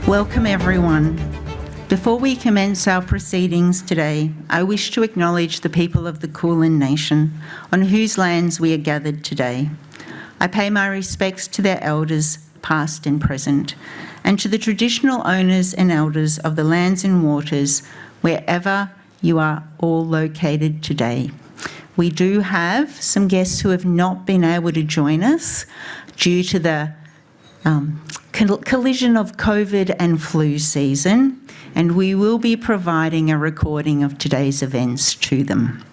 Welcome everyone. Before we commence our proceedings today, I wish to acknowledge the people of the Cowen Nation on whose lands we are gathered today. I pay my respects to their elders, past and present, and to the traditional owners and elders of the lands and waters wherever you are all located today. We do have some guests who have not been able to join us due to the collision of COVID and flu season, and we will be providing a recording of today's events to them.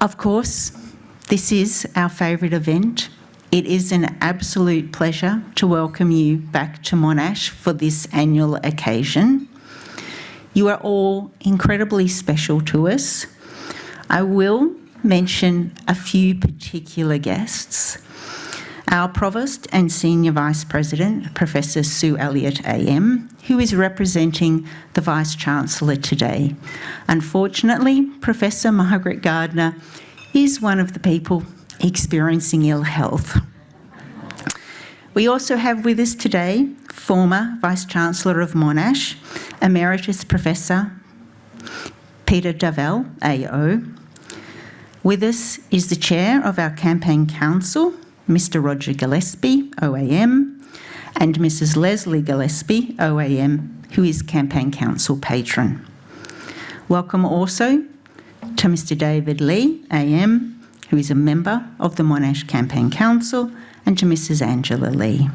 Of course, this is our favourite event. It is an absolute pleasure to welcome you back to Monash for this annual occasion. You are all incredibly special to us. I will mention a few particular guests. Our Provost and Senior Vice President, Professor Sue Elliott AM, who is representing the Vice-Chancellor today. Unfortunately, Professor Margaret Gardner is one of the people experiencing ill health. We also have with us today former Vice-Chancellor of Monash, Emeritus Professor Peter Davell, AO. With us is the Chair of our Campaign Council, Mr. Roger Gillespie, OAM, and Mrs. Leslie Gillespie, OAM, who is Campaign Council Patron. Welcome also to Mr. David Lee, AM, who is a member of the Monash Campaign Council, and to Mrs. Angela Lee.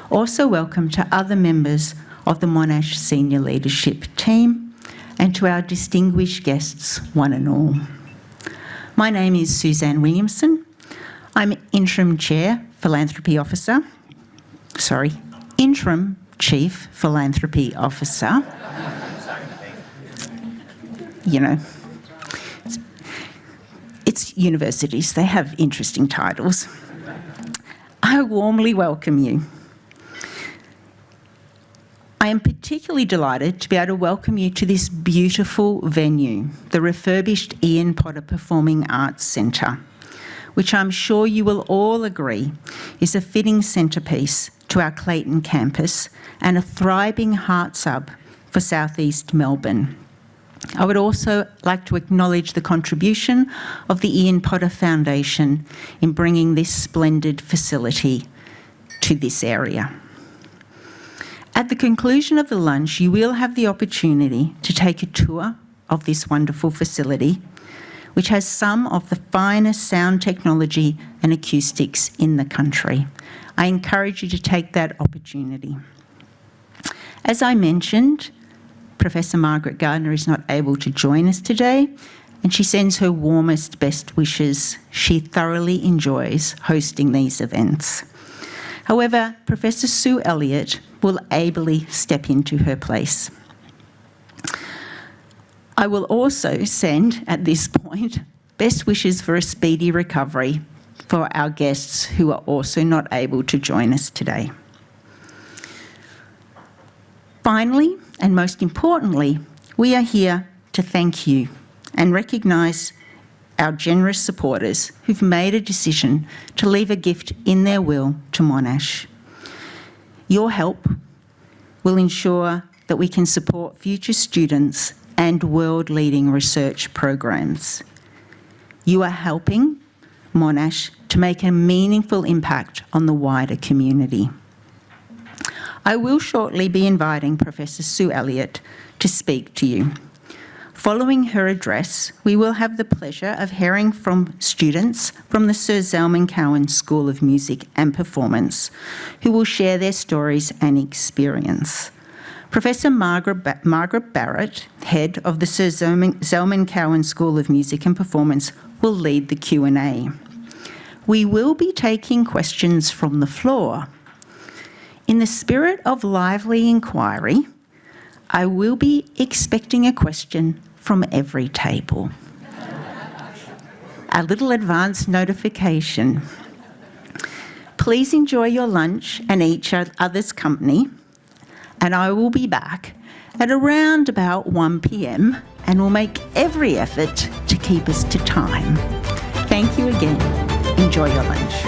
Also welcome to other members of the Monash Senior Leadership Team, and to our distinguished guests, one and all. My name is Suzanne Williamson. I'm Interim Chief Philanthropy Officer. You know, it's universities, they have interesting titles. I warmly welcome you. I am particularly delighted to be able to welcome you to this beautiful venue, the refurbished Ian Potter Performing Arts Centre, which I'm sure you will all agree is a fitting centrepiece to our Clayton campus and a thriving heart sub for South East Melbourne. I would also like to acknowledge the contribution of the Ian Potter Foundation in bringing this splendid facility to this area. At the conclusion of the lunch, you will have the opportunity to take a tour of this wonderful facility, which has some of the finest sound technology and acoustics in the country. I encourage you to take that opportunity. As I mentioned, Professor Margaret Gardner is not able to join us today, and she sends her warmest best wishes. She thoroughly enjoys hosting these events. However, Professor Sue Elliott will ably step into her place. I will also send, at this point, best wishes for a speedy recovery for our guests who are also not able to join us today. Finally, and most importantly, we are here to thank you and recognise our generous supporters who've made a decision to leave a gift in their will to Monash. Your help will ensure that we can support future students and world-leading research programs. You are helping Monash to make a meaningful impact on the wider community. I will shortly be inviting Professor Sue Elliott to speak to you. Following her address, we will have the pleasure of hearing from students from the Sir Zelman Cowen School of Music and Performance, who will share their stories and experience. Professor Margaret Barrett, head of the Sir Zelman Cowen School of Music and Performance, will lead the Q&A. We will be taking questions from the floor. In the spirit of lively inquiry, I will be expecting a question from every table. A little advance notification. Please enjoy your lunch and each other's company, and I will be back at around about 1 p.m. and will make every effort to keep us to time. Thank you again. Enjoy your lunch.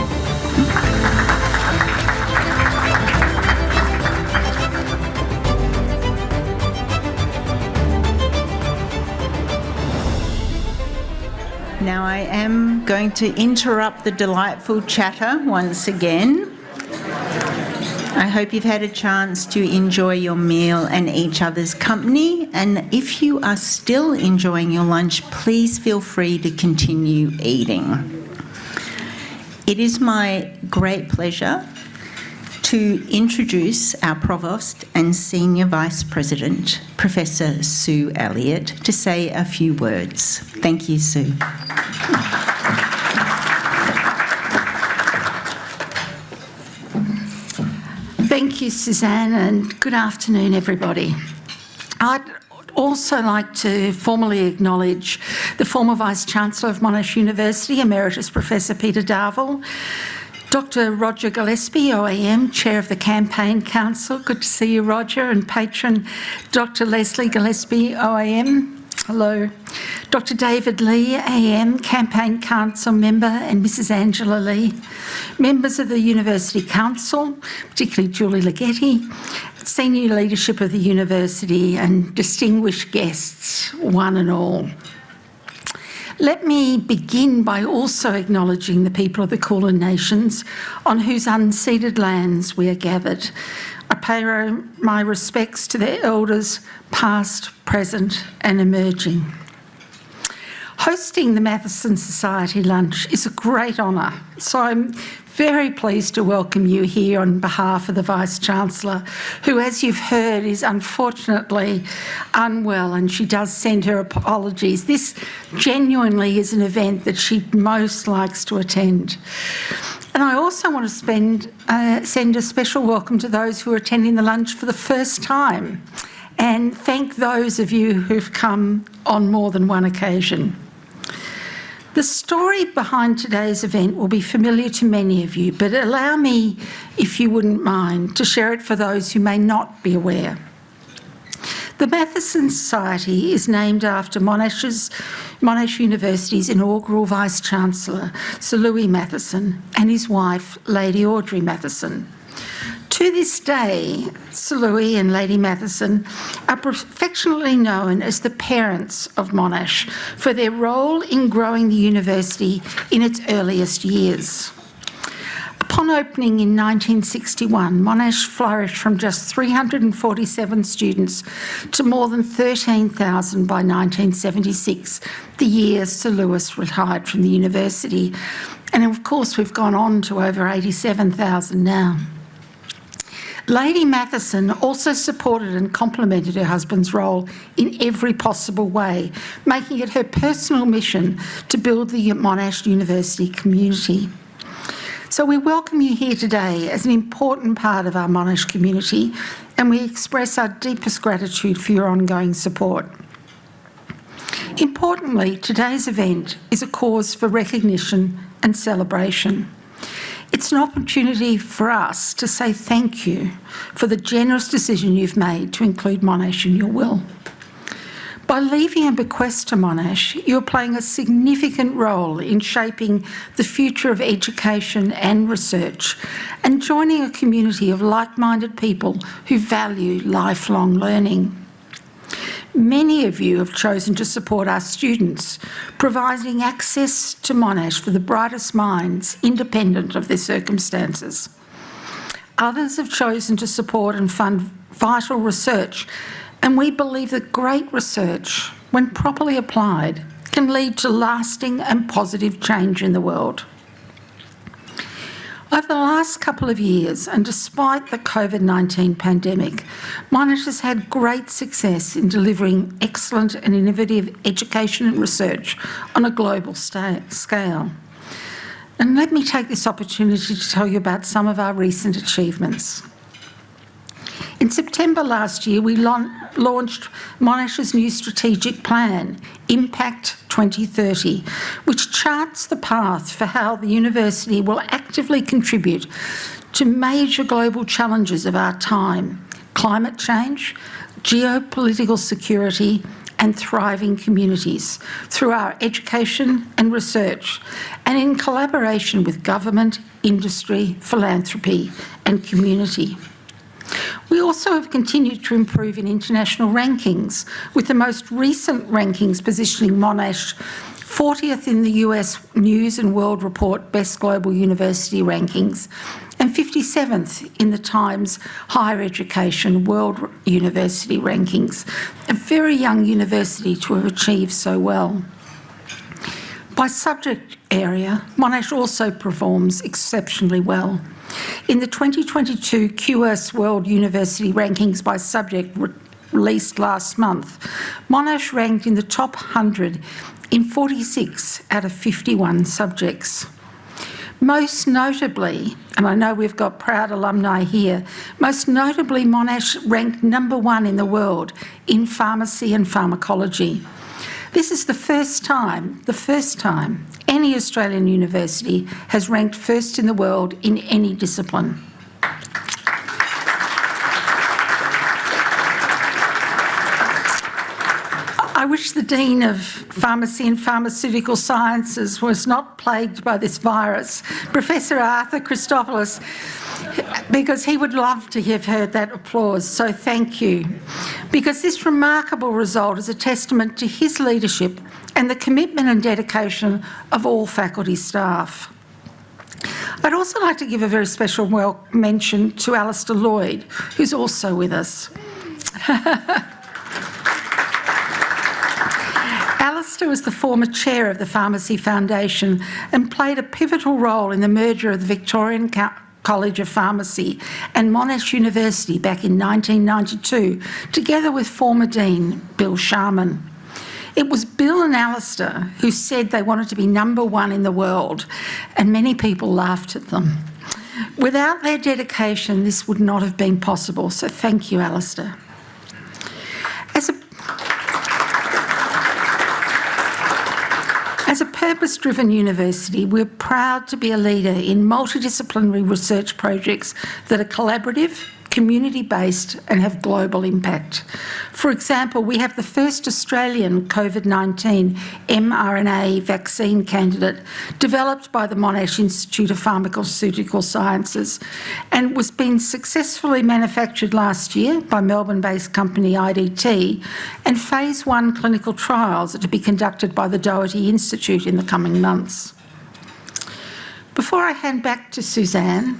Now I am going to interrupt the delightful chatter once again. I hope you've had a chance to enjoy your meal and each other's company, and if you are still enjoying your lunch, please feel free to continue eating. It is my great pleasure to introduce our Provost and Senior Vice President, Professor Sue Elliott, to say a few words. Thank you, Sue. Thank you, Suzanne, and good afternoon, everybody. I'd also like to formally acknowledge the former Vice-Chancellor of Monash University, Emeritus Professor Peter Darville, Dr Roger Gillespie, OAM, Chair of the Campaign Council. Good to see you, Roger, and Patron Dr Leslie Gillespie, OAM. Hello. Dr David Lee, AM, Campaign Council Member, and Mrs Angela Lee. Members of the University Council, particularly Julie Ligeti, senior leadership of the University, and distinguished guests, one and all. Let me begin by also acknowledging the people of the Kulin Nations on whose unceded lands we are gathered. I pay my respects to their elders, past, present and emerging. Hosting the Matheson Society lunch is a great honour, so I'm very pleased to welcome you here on behalf of the Vice-Chancellor, who, as you've heard, is unfortunately unwell, and she does send her apologies. This genuinely is an event that she most likes to attend. And I also want to send a special welcome to those who are attending the lunch for the first time, and thank those of you who've come on more than one occasion. The story behind today's event will be familiar to many of you, but allow me, if you wouldn't mind, to share it for those who may not be aware. The Matheson Society is named after Monash University's inaugural Vice-Chancellor, Sir Louis Matheson, and his wife, Lady Audrey Matheson. To this day, Sir Louis and Lady Matheson are affectionately known as the parents of Monash for their role in growing the university in its earliest years. Upon opening in 1961, Monash flourished from just 347 students to more than 13,000 by 1976, the year Sir Louis retired from the university. And of course, we've gone on to over 87,000 now. Lady Matheson also supported and complemented her husband's role in every possible way, making it her personal mission to build the Monash University community. So we welcome you here today as an important part of our Monash community, and we express our deepest gratitude for your ongoing support. Importantly, today's event is a cause for recognition and celebration. It's an opportunity for us to say thank you for the generous decision you've made to include Monash in your will. By leaving a bequest to Monash, you're playing a significant role in shaping the future of education and research and joining a community of like-minded people who value lifelong learning. Many of you have chosen to support our students, providing access to Monash for the brightest minds, independent of their circumstances. Others have chosen to support and fund vital research, and we believe that great research, when properly applied, can lead to lasting and positive change in the world. Over the last couple of years, and despite the COVID-19 pandemic, Monash has had great success in delivering excellent and innovative education and research on a global scale. And let me take this opportunity to tell you about some of our recent achievements. In September last year, we launched Monash's new strategic plan, Impact 2030, which charts the path for how the university will actively contribute to major global challenges of our time: climate change, geopolitical security, and thriving communities through our education and research, and in collaboration with government, industry, philanthropy, and community. We also have continued to improve in international rankings, with the most recent rankings positioning Monash 40th in the US News and World Report Best Global University Rankings, and 57th in the Times Higher Education World University Rankings. A very young university to have achieved so well. By subject area, Monash also performs exceptionally well. In the 2022 QS World University Rankings by subject released last month, Monash ranked in the top 100 in 46 out of 51 subjects. Most notably, and I know we've got proud alumni here, most notably Monash ranked #1 in the world in pharmacy and pharmacology. This is the first time any Australian university has ranked first in the world in any discipline. I wish the Dean of Pharmacy and Pharmaceutical Sciences was not plagued by this virus, Professor Arthur Christopoulos, because he would love to have heard that applause, so thank you. Because this remarkable result is a testament to his leadership and the commitment and dedication of all faculty staff. I'd also like to give a very special mention to Alistair Lloyd, who's also with us. Alistair was the former chair of the Pharmacy Foundation and played a pivotal role in the merger of the Victorian College of Pharmacy and Monash University back in 1992, together with former Dean Bill Sharman. It was Bill and Alistair who said they wanted to be #1 in the world, and many people laughed at them. Without their dedication, this would not have been possible, so thank you, Alistair. As a purpose-driven university, we're proud to be a leader in multidisciplinary research projects that are collaborative, community-based and have global impact. For example, we have the first Australian COVID-19 mRNA vaccine candidate developed by the Monash Institute of Pharmaceutical Sciences and was being successfully manufactured last year by Melbourne-based company IDT, and phase 1 clinical trials are to be conducted by the Doherty Institute in the coming months. Before I hand back to Suzanne,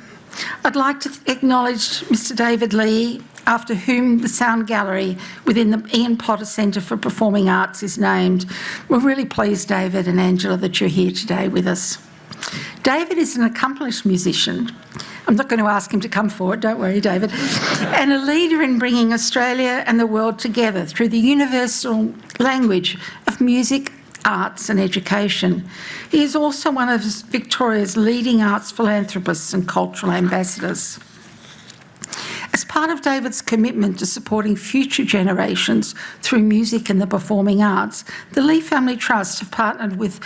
I'd like to acknowledge Mr David Lee, after whom the Sound Gallery within the Ian Potter Centre for Performing Arts is named. We're really pleased, David and Angela, that you're here today with us. David is an accomplished musician. I'm not going to ask him to come forward, don't worry, David, and a leader in bringing Australia and the world together through the universal language of music, arts and education. He is also one of Victoria's leading arts philanthropists and cultural ambassadors. As part of David's commitment to supporting future generations through music and the performing arts, the Lee Family Trust have partnered with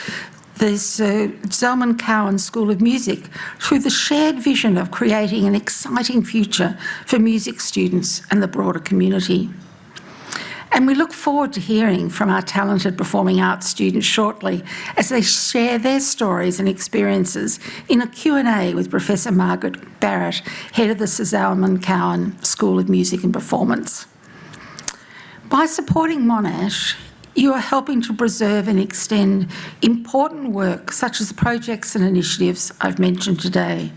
the Zelman Cowen School of Music through the shared vision of creating an exciting future for music students and the broader community. And we look forward to hearing from our talented performing arts students shortly as they share their stories and experiences in a Q&A with Professor Margaret Barrett, head of the Zelman Cowen School of Music and Performance. By supporting Monash, you are helping to preserve and extend important work such as the projects and initiatives I've mentioned today.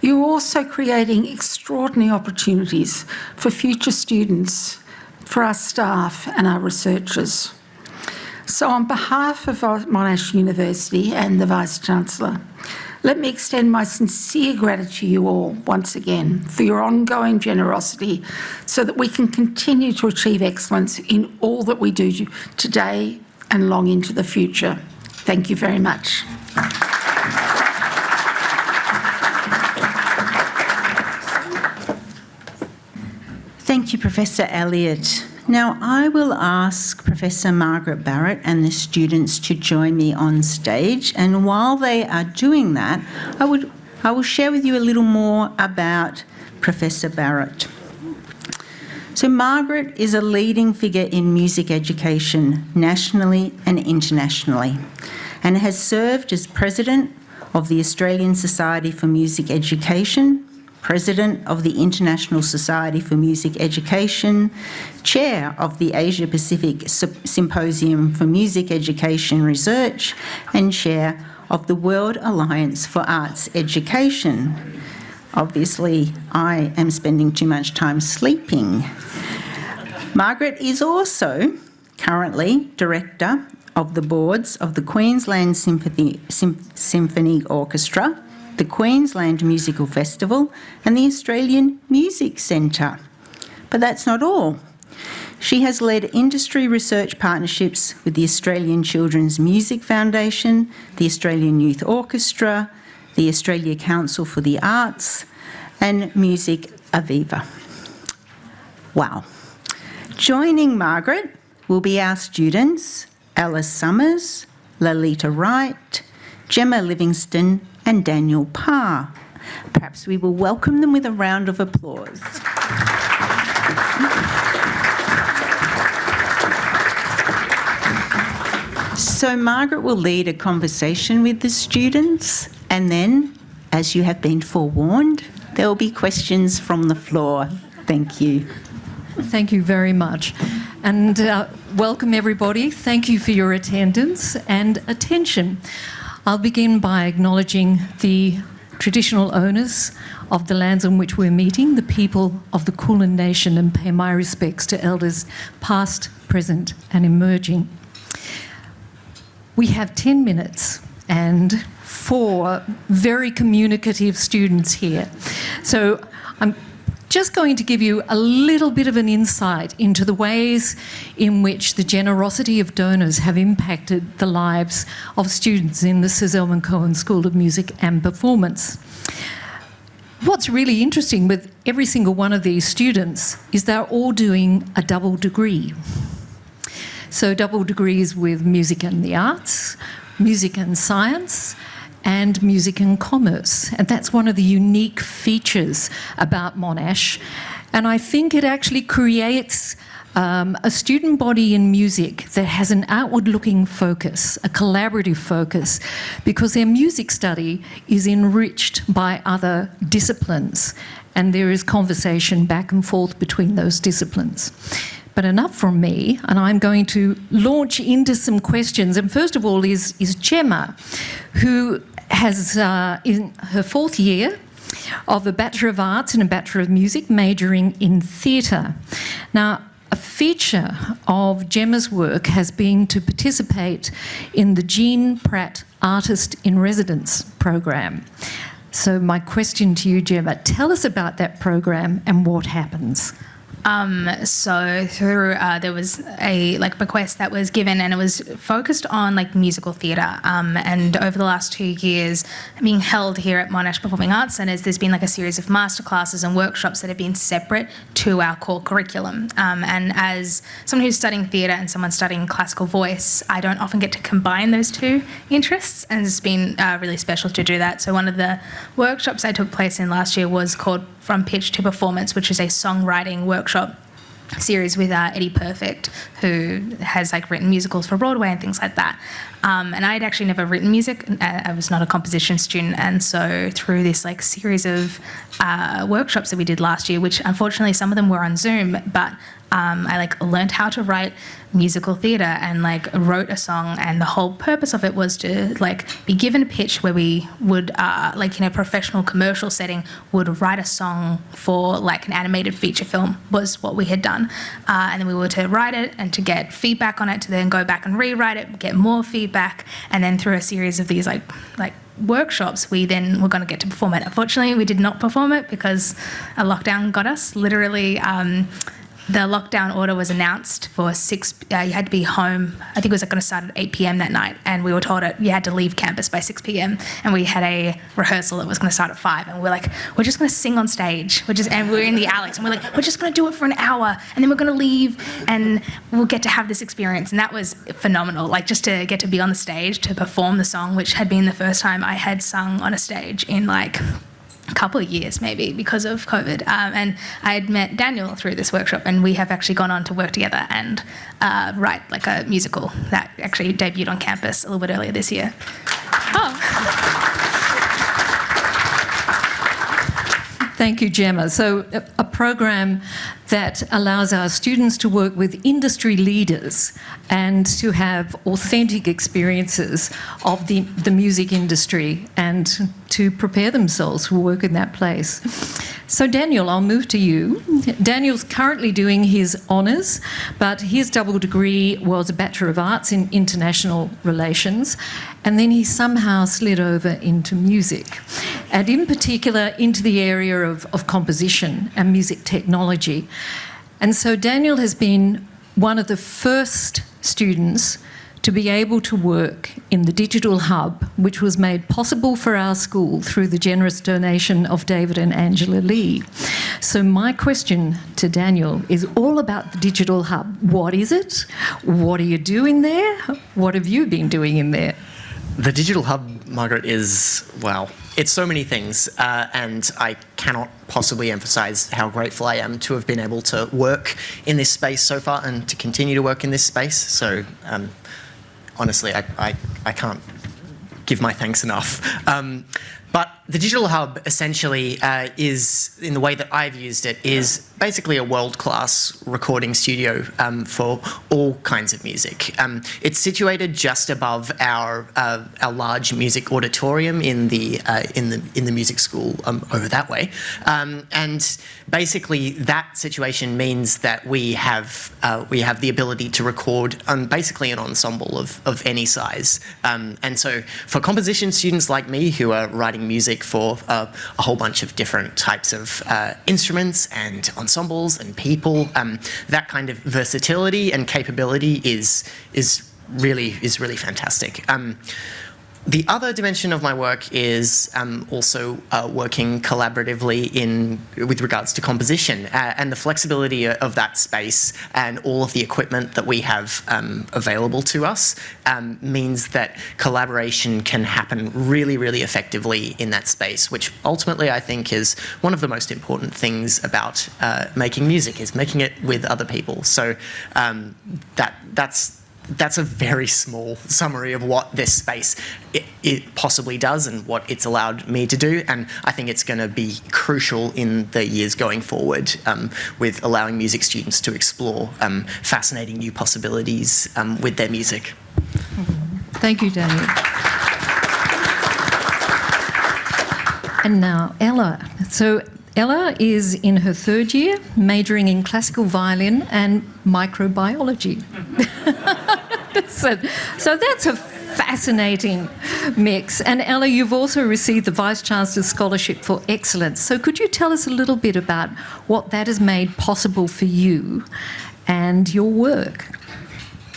You're also creating extraordinary opportunities for future students, for our staff and our researchers. So on behalf of Monash University and the Vice-Chancellor, let me extend my sincere gratitude to you all once again for your ongoing generosity so that we can continue to achieve excellence in all that we do today and long into the future. Thank you very much. Thank you, Professor Elliott. Now, I will ask Professor Margaret Barrett and the students to join me on stage, and while they are doing that, I will share with you a little more about Professor Barrett. So Margaret is a leading figure in music education nationally and internationally, and has served as President of the Australian Society for Music Education, President of the International Society for Music Education, Chair of the Asia Pacific Symposium for Music Education Research, and Chair of the World Alliance for Arts Education. Obviously, I am spending too much time sleeping. Margaret is also currently Director of the Boards of the Queensland Symphony Orchestra, the Queensland Musical Festival, and the Australian Music Centre. But that's not all. She has led industry research partnerships with the Australian Children's Music Foundation, the Australian Youth Orchestra, the Australia Council for the Arts, and Music Aviva. Wow. Joining Margaret will be our students, Alice Summers, Lalita Wright, Gemma Livingston, and Daniel Parr. Perhaps we will welcome them with a round of applause. So Margaret will lead a conversation with the students, and then, as you have been forewarned, there will be questions from the floor. Thank you. Thank you very much. And welcome everybody. Thank you for your attendance and attention. I'll begin by acknowledging the traditional owners of the lands on which we're meeting, the people of the Kulin Nation, and pay my respects to elders past, present and emerging. We have 10 minutes and 4 very communicative students here. So I'm just going to give you a little bit of an insight into the ways in which the generosity of donors have impacted the lives of students in the Sir Zelman Cowen School of Music and Performance. What's really interesting with every single one of these students is they're all doing a double degree. So double degrees with music and the arts, music and science, and music and commerce. And that's one of the unique features about Monash. And I think it actually creates a student body in music that has an outward-looking focus, a collaborative focus, because their music study is enriched by other disciplines, and there is conversation back and forth between those disciplines. But enough from me, and I'm going to launch into some questions. And first of all is Gemma, who has in her 4th year of a Bachelor of Arts and a Bachelor of Music, majoring in theatre. Now, a feature of Gemma's work has been to participate in the Jean Pratt Artist in Residence program. So my question to you, Gemma, tell us about that program and what happens. So through there was a bequest that was given, and it was focused on musical theatre. And over the last 2 years, being held here at Monash Performing Arts Centres, there's been a series of masterclasses and workshops that have been separate to our core curriculum. And as someone who's studying theatre and someone studying classical voice, I don't often get to combine those two interests, and it's been really special to do that. So one of the workshops I took place in last year was called From Pitch to Performance, which is a songwriting workshop series with Eddie Perfect, who has written musicals for Broadway and things like that. And I'd actually never written music. I was not a composition student, and so through this series of workshops that we did last year, which unfortunately some of them were on Zoom, but I learned how to write musical theatre and wrote a song, and the whole purpose of it was to be given a pitch where we would in a professional commercial setting would write a song for an animated feature film was what we had done, and then we were to write it and to get feedback on it, to then go back and rewrite it, get more feedback, and then through a series of these workshops we then were going to get to perform it. Unfortunately, we did not perform it because a lockdown got us. Literally, the lockdown order was announced for 6, you had to be home, I think it was going to start at 8 p.m. that night, and we were told you had to leave campus by 6 p.m, and we had a rehearsal that was going to start at 5, and we're we're just going to sing on stage, and we're in the Alex, and we're just going to do it for an hour, and then we're going to leave, and we'll get to have this experience. And that was phenomenal, just to get to be on the stage, to perform the song, which had been the first time I had sung on a stage in a couple of years maybe because of COVID, and I had met Daniel through this workshop, and we have actually gone on to work together and write a musical that actually debuted on campus a little bit earlier this year. Thank you, Gemma. So a program that allows our students to work with industry leaders and to have authentic experiences of the music industry and to prepare themselves for work in that place. So Daniel, I'll move to you. Daniel's currently doing his honours, but his double degree was a Bachelor of Arts in International Relations, and then he somehow slid over into music, and in particular into the area of composition and music technology. And so Daniel has been one of the first students to be able to work in the digital hub, which was made possible for our school through the generous donation of David and Angela Lee. So my question to Daniel is all about the digital hub. What is it? What are you doing there? What have you been doing in there? The digital hub, Margaret, is, well, it's so many things, and I cannot possibly emphasise how grateful I am to have been able to work in this space so far and to continue to work in this space. So honestly, I can't give my thanks enough. But the Digital Hub essentially is, in the way that I've used it, is basically a world-class recording studio for all kinds of music. It's situated just above our large music auditorium in the music school over that way, and basically that situation means that we have the ability to record basically an ensemble of any size, and so for composition students like me who are writing music for a whole bunch of different types of instruments and ensembles and people, that kind of versatility and capability is really fantastic. The other dimension of my work is also working collaboratively with regards to composition, and the flexibility of that space and all of the equipment that we have available to us means that collaboration can happen really effectively in that space, which ultimately I think is one of the most important things about making music, is making it with other people. So that's a very small summary of what this space it possibly does and what it's allowed me to do, and I think it's going to be crucial in the years going forward with allowing music students to explore fascinating new possibilities with their music. Thank you, Daniel. And now Ella. So Ella is in her third year, majoring in classical violin and microbiology. So that's a fascinating mix. And Ella, you've also received the Vice-Chancellor's Scholarship for Excellence. So could you tell us a little bit about what that has made possible for you and your work?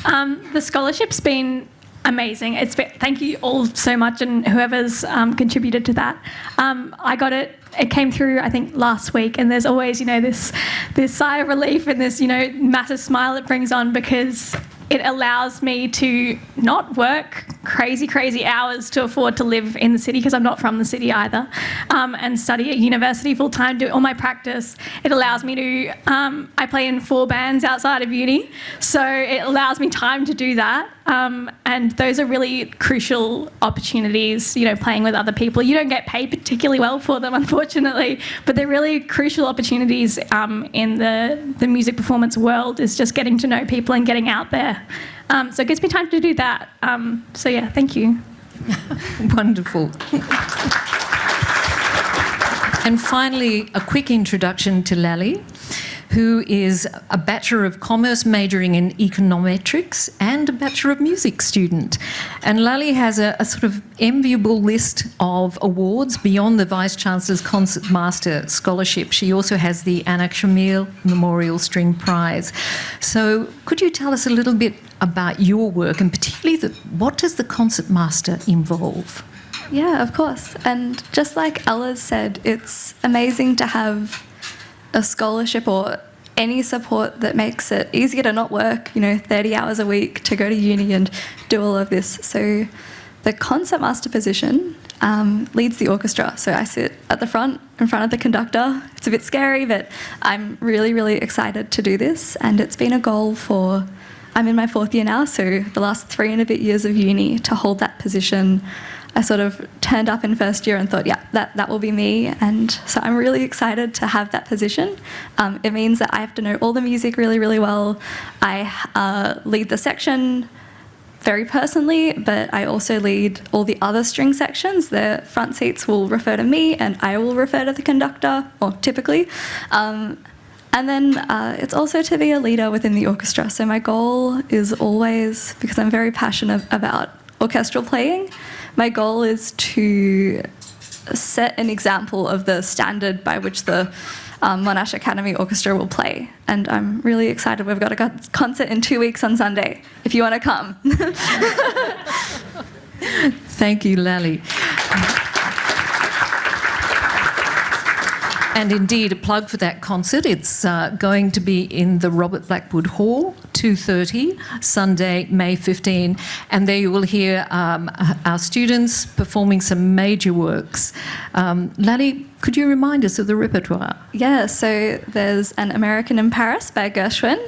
The scholarship's been amazing. Thank you all so much, and whoever's contributed to that. I got it. It came through, I think, last week, and there's always, this sigh of relief and this, massive smile it brings on, because it allows me to not work crazy hours to afford to live in the city, because I'm not from the city either, and study at university full time, do all my practice. It allows me to, I play in 4 bands outside of uni, so it allows me time to do that. And those are really crucial opportunities, playing with other people. You don't get paid particularly well for them, unfortunately, but they're really crucial opportunities in the music performance world, is just getting to know people and getting out there. So it gives me time to do that. So yeah, thank you. Wonderful. And finally, a quick introduction to Lali, who is a Bachelor of Commerce majoring in econometrics and a Bachelor of Music student. And Lali has a sort of enviable list of awards beyond the Vice-Chancellor's Concertmaster Scholarship. She also has the Anna Shamil Memorial String Prize. So could you tell us a little bit about your work, and particularly what does the Concertmaster involve? Yeah, of course. And just like Ella said, it's amazing to have a scholarship or any support that makes it easier to not work, 30 hours a week, to go to uni and do all of this. So the concertmaster position leads the orchestra. So I sit at the front, in front of the conductor. It's a bit scary, but I'm really excited to do this. And it's been a goal I'm in my 4th year now, so the last 3 and a bit years of uni, to hold that position I sort of turned up in first year and thought, yeah, that will be me. And so I'm really excited to have that position. It means that I have to know all the music really, really well. I lead the section very personally, but I also lead all the other string sections. The front seats will refer to me and I will refer to the conductor, or typically. And then it's also to be a leader within the orchestra. So my goal is always, because I'm very passionate about orchestral playing, my goal is to set an example of the standard by which the Monash Academy Orchestra will play. And I'm really excited. We've got a concert in 2 weeks on Sunday, if you want to come. Thank you, Lali. And indeed, a plug for that concert. It's going to be in the Robert Blackwood Hall, 2:30, Sunday, May 15. And there you will hear our students performing some major works. Lali, could you remind us of the repertoire? Yeah, so there's An American in Paris by Gershwin.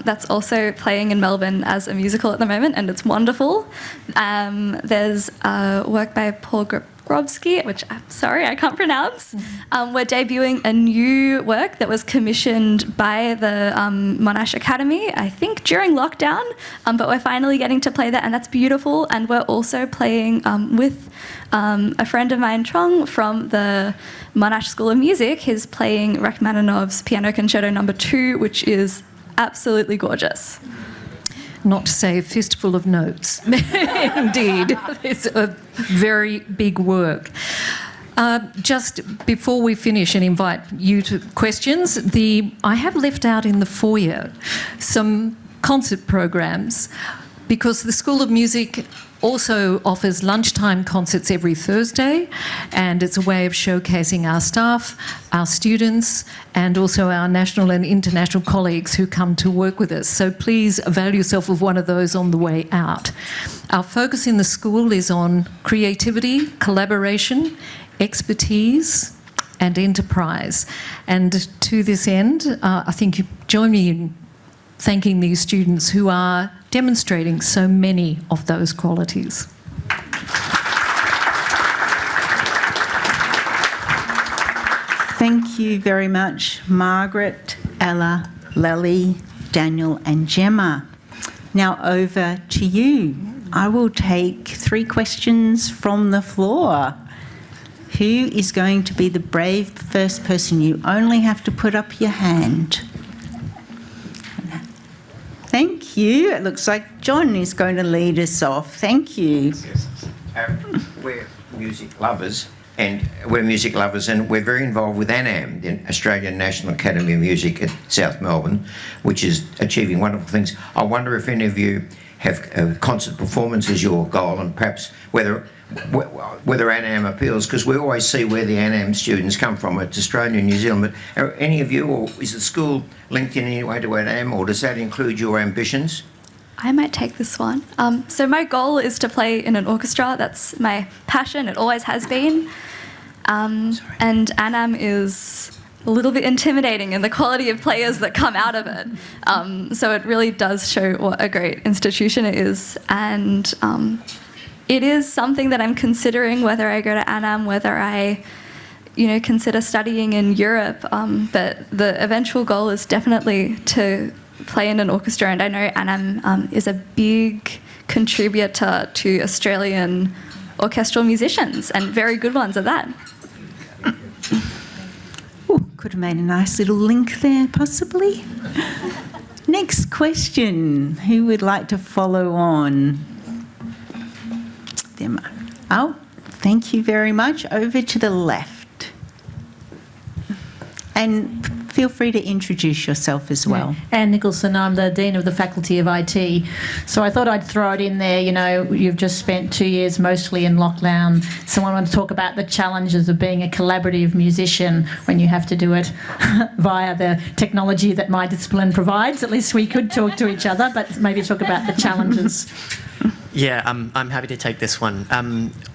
That's also playing in Melbourne as a musical at the moment, and it's wonderful. There's work by Paul Grobsky, which I'm sorry, I can't pronounce. We're debuting a new work that was commissioned by the Monash Academy, I think during lockdown, but we're finally getting to play that, and that's beautiful. And we're also playing with a friend of mine, Trong, from the Monash School of Music. He's playing Rachmaninoff's Piano Concerto No. 2, which is absolutely gorgeous. Not to say a fistful of notes. Indeed, it's a very big work. Just before we finish and invite you to questions, I have left out in the foyer some concert programs, because the School of Music also offers lunchtime concerts every Thursday, and it's a way of showcasing our staff, our students, and also our national and international colleagues who come to work with us. So please avail yourself of one of those on the way out. Our focus in the school is on creativity, collaboration, expertise, and enterprise. And to this end, I think you join me in thanking these students who are demonstrating so many of those qualities. Thank you very much, Margaret, Ella, Lali, Daniel and Gemma. Now over to you. I will take 3 questions from the floor. Who is going to be the brave first person? You only have to put up your hand. Thank you. It looks like John is going to lead us off. Thank you. We're music lovers, and we're very involved with ANAM, the Australian National Academy of Music at South Melbourne, which is achieving wonderful things. I wonder if any of you have concert performance as your goal, and perhaps whether ANAM appeals, because we always see where the ANAM students come from. It's Australia and New Zealand, but are any of you, or is the school linked in any way to ANAM, or does that include your ambitions? I might take this one. So my goal is to play in an orchestra. That's my passion. It always has been. And ANAM is a little bit intimidating in the quality of players that come out of it. So it really does show what a great institution it is. And it is something that I'm considering, whether I go to ANAM, whether I consider studying in Europe. But the eventual goal is definitely to play in an orchestra, and I know ANAM is a big contributor to Australian orchestral musicians, and very good ones at that. Ooh, could have made a nice little link there, possibly. Next question. Who would like to follow on? Oh, thank you very much. Over to the left. And feel free to introduce yourself as well. Anne Nicholson, I'm the Dean of the Faculty of IT. So I thought I'd throw it in there, you've just spent 2 years mostly in lockdown. So I want to talk about the challenges of being a collaborative musician when you have to do it via the technology that my discipline provides. At least we could talk to each other, but maybe talk about the challenges. Yeah, I'm happy to take this one.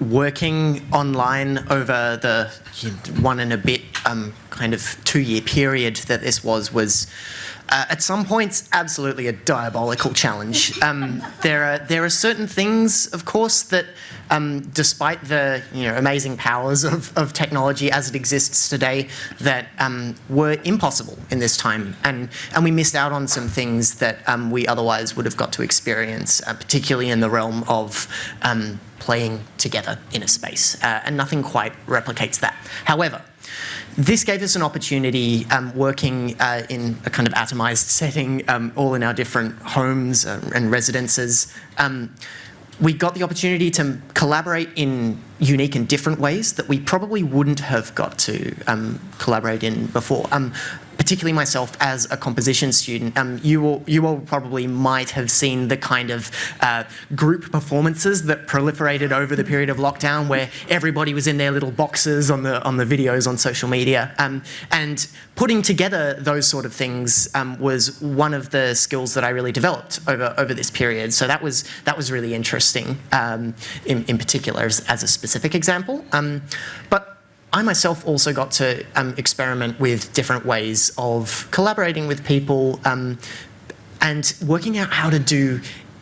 Working online over the 1 and a bit kind of 2 year period that this was At some points, absolutely a diabolical challenge. There are certain things, of course, that despite the amazing powers of technology as it exists today, that were impossible in this time, and we missed out on some things that we otherwise would have got to experience, particularly in the realm of playing together in a space, and nothing quite replicates that. However, this gave us an opportunity working in a kind of atomised setting, all in our different homes and residences. We got the opportunity to collaborate in unique and different ways that we probably wouldn't have got to collaborate in before. Particularly myself as a composition student, you all probably might have seen the kind of group performances that proliferated over the period of lockdown, where everybody was in their little boxes on the videos on social media, and putting together those sort of things was one of the skills that I really developed over this period. So that was really interesting, in particular as a specific example, but I myself also got to experiment with different ways of collaborating with people and working out how to do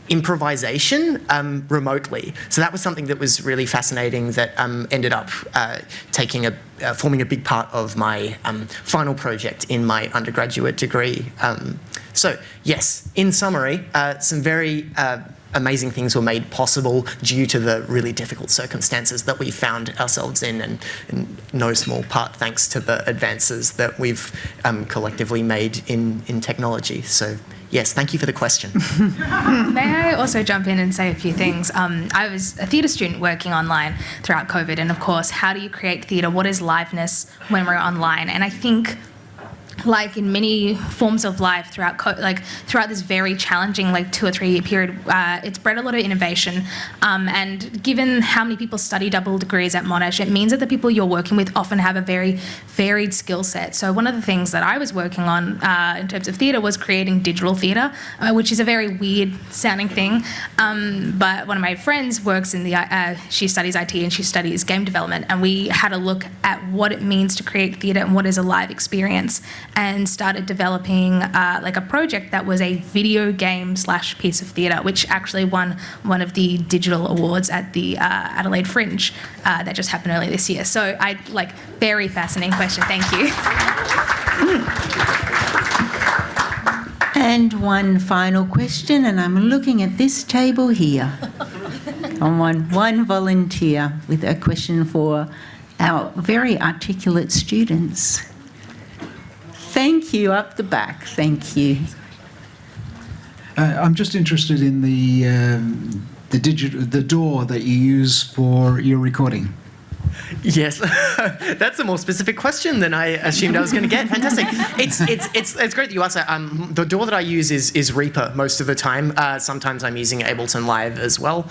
improvisation remotely. So that was something that was really fascinating that ended up forming a big part of my final project in my undergraduate degree. So yes, in summary, some very amazing things were made possible due to the really difficult circumstances that we found ourselves in, and in no small part thanks to the advances that we've collectively made in technology. So yes, thank you for the question. May I also jump in and say a few things? I was a theatre student working online throughout COVID, and of course, how do you create theatre? What is liveness when we're online? And I think, like in many forms of life throughout this very challenging 2 or 3 year period, it's bred a lot of innovation, and given how many people study double degrees at Monash, it means that the people you're working with often have a very varied skill set. So one of the things that I was working on in terms of theatre was creating digital theatre, which is a very weird sounding thing, but one of my friends works in she studies IT and she studies game development, and we had a look at what it means to create theatre and what is a live experience, and started developing a project that was a video game / piece of theatre, which actually won one of the digital awards at the Adelaide Fringe that just happened earlier this year. So very fascinating question, thank you. And one final question, and I'm looking at this table here. One volunteer with a question for our very articulate students. Thank you, up the back, thank you. I'm just interested in the DAW that you use for your recording. Yes, that's a more specific question than I assumed I was going to get. Fantastic. It's great that you asked that. The DAW that I use is Reaper most of the time. Sometimes I'm using Ableton Live as well.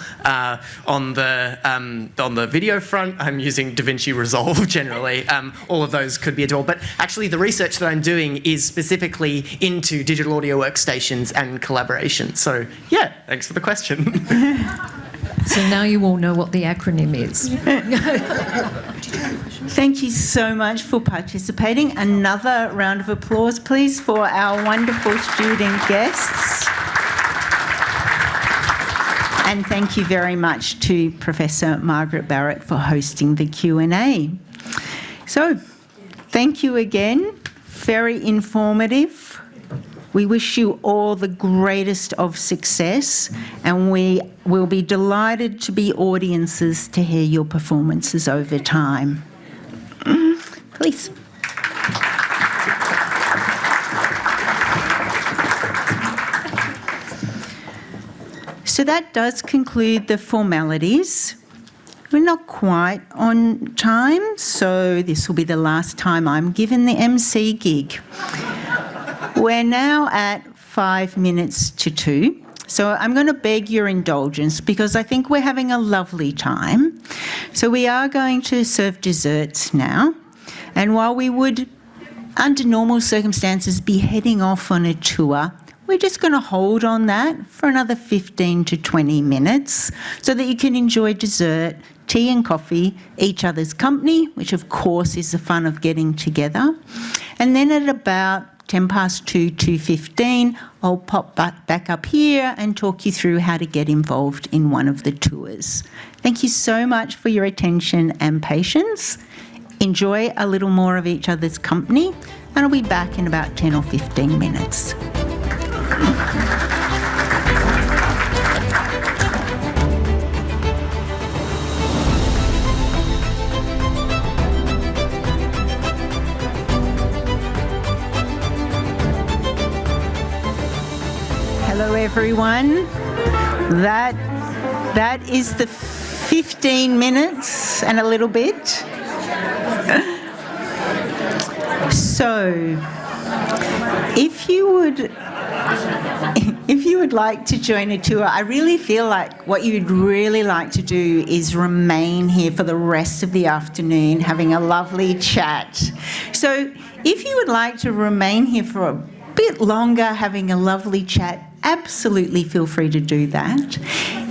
On the video front, I'm using DaVinci Resolve generally. All of those could be a DAW, but actually the research that I'm doing is specifically into digital audio workstations and collaboration. So yeah, thanks for the question. So now you all know what the acronym is. Thank you so much for participating. Another round of applause, please, for our wonderful student guests. And thank you very much to Professor Margaret Barrett for hosting the Q&A. So, thank you again. Very informative. We wish you all the greatest of success, and we will be delighted to be audiences to hear your performances over time. Please. So that does conclude the formalities. We're not quite on time, so this will be the last time I'm given the MC gig. We're now at 5 minutes to 2, so I'm going to beg your indulgence because I think we're having a lovely time. So we are going to serve desserts now, and while we would, under normal circumstances, be heading off on a tour, we're just going to hold on that for another 15 to 20 minutes so that you can enjoy dessert, tea and coffee, each other's company, which of course is the fun of getting together. And then at about 2, 2:15, I'll pop back up here and talk you through how to get involved in one of the tours. Thank you so much for your attention and patience. Enjoy a little more of each other's company, and I'll be back in about 10 or 15 minutes. Hello everyone. That is the 15 minutes and a little bit. So, if you would like to join a tour, I really feel like what you'd really like to do is remain here for the rest of the afternoon, having a lovely chat. So, if you would like to remain here for a bit longer, having a lovely chat, absolutely feel free to do that.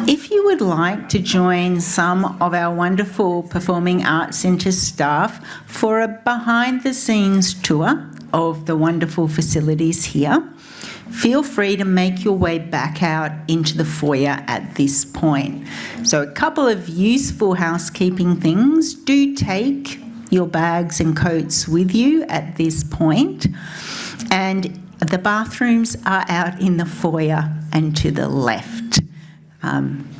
If you would like to join some of our wonderful Performing Arts Centre staff for a behind-the-scenes tour of the wonderful facilities here, feel free to make your way back out into the foyer at this point. So a couple of useful housekeeping things. Do take your bags and coats with you at this point, and the bathrooms are out in the foyer and to the left,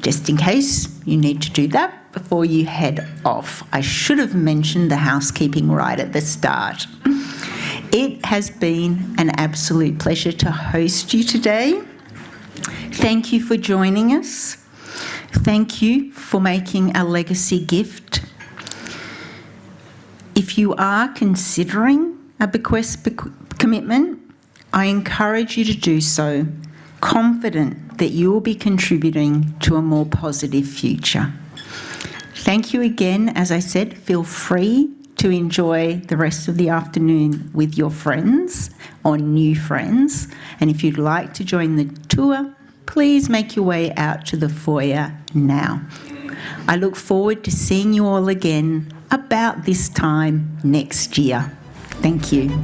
just in case you need to do that before you head off. I should have mentioned the housekeeping right at the start. It has been an absolute pleasure to host you today. Thank you for joining us. Thank you for making a legacy gift. If you are considering a bequest commitment, I encourage you to do so, confident that you will be contributing to a more positive future. Thank you again. As I said, feel free to enjoy the rest of the afternoon with your friends or new friends. And if you'd like to join the tour, please make your way out to the foyer now. I look forward to seeing you all again about this time next year. Thank you.